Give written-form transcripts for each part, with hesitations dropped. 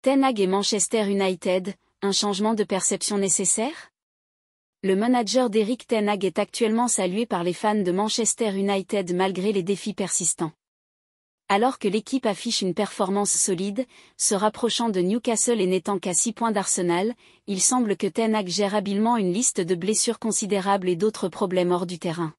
Ten Hag et Manchester United, un changement de perception nécessaire? Le manager d'Erik Ten Hag est actuellement salué par les fans de Manchester United malgré les défis persistants. Alors que l'équipe affiche une performance solide, se rapprochant de Newcastle et n'étant qu'à 6 points d'Arsenal, il semble que Ten Hag gère habilement une liste de blessures considérables et d'autres problèmes hors du terrain.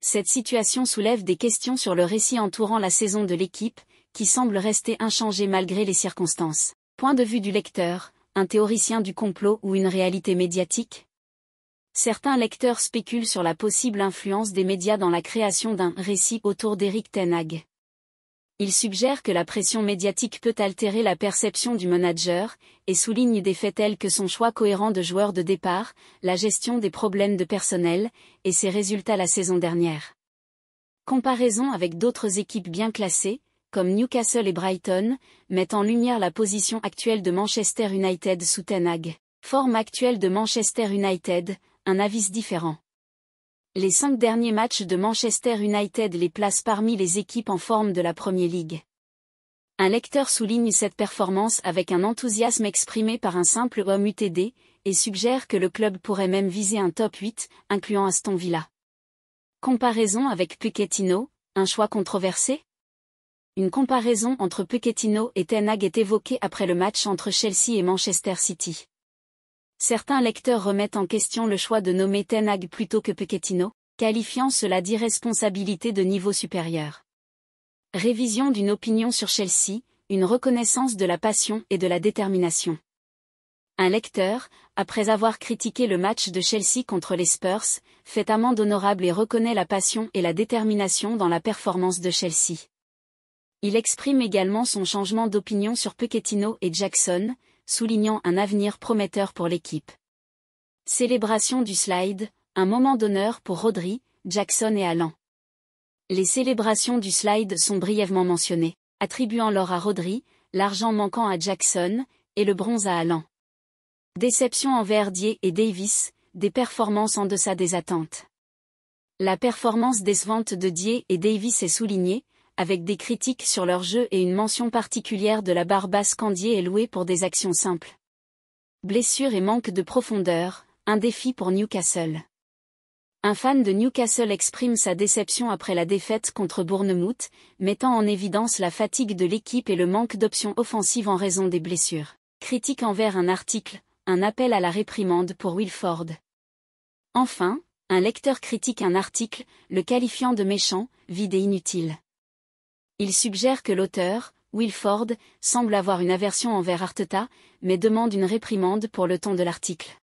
Cette situation soulève des questions sur le récit entourant la saison de l'équipe, qui semble rester inchangée malgré les circonstances. Point de vue du lecteur, un théoricien du complot ou une réalité médiatique? Certains lecteurs spéculent sur la possible influence des médias dans la création d'un récit autour d'Erik Ten Hag. Ils suggèrent que la pression médiatique peut altérer la perception du manager, et soulignent des faits tels que son choix cohérent de joueurs de départ, la gestion des problèmes de personnel, et ses résultats la saison dernière. Comparaison avec d'autres équipes bien classées, comme Newcastle et Brighton, mettent en lumière la position actuelle de Manchester United sous Ten Hag. Forme actuelle de Manchester United, un avis différent. Les 5 derniers matchs de Manchester United les placent parmi les équipes en forme de la Premier League. Un lecteur souligne cette performance avec un enthousiasme exprimé par un simple homme UTD, et suggère que le club pourrait même viser un top 8, incluant Aston Villa. Comparaison avec Pochettino, un choix controversé? Une comparaison entre Pochettino et Ten Hag est évoquée après le match entre Chelsea et Manchester City. Certains lecteurs remettent en question le choix de nommer Ten Hag plutôt que Pochettino, qualifiant cela d'irresponsabilité de niveau supérieur. Révision d'une opinion sur Chelsea, une reconnaissance de la passion et de la détermination. Un lecteur, après avoir critiqué le match de Chelsea contre les Spurs, fait amende honorable et reconnaît la passion et la détermination dans la performance de Chelsea. Il exprime également son changement d'opinion sur Pochettino et Jackson, soulignant un avenir prometteur pour l'équipe. Célébration du slide, un moment d'honneur pour Rodri, Jackson et Haaland. Les célébrations du slide sont brièvement mentionnées, attribuant l'or à Rodri, l'argent manquant à Jackson, et le bronze à Haaland. Déception envers Dier et Davis, des performances en deçà des attentes. La performance décevante de Dier et Davis est soulignée, avec des critiques sur leur jeu et une mention particulière de la Barbasse quand Dier est loué pour des actions simples. Blessure et manque de profondeur, un défi pour Newcastle. Un fan de Newcastle exprime sa déception après la défaite contre Bournemouth, mettant en évidence la fatigue de l'équipe et le manque d'options offensives en raison des blessures. Critique envers un article, un appel à la réprimande pour Wilford. Enfin, un lecteur critique un article, le qualifiant de méchant, vide et inutile. Il suggère que l'auteur, Wilford, semble avoir une aversion envers Arteta, mais demande une réprimande pour le ton de l'article.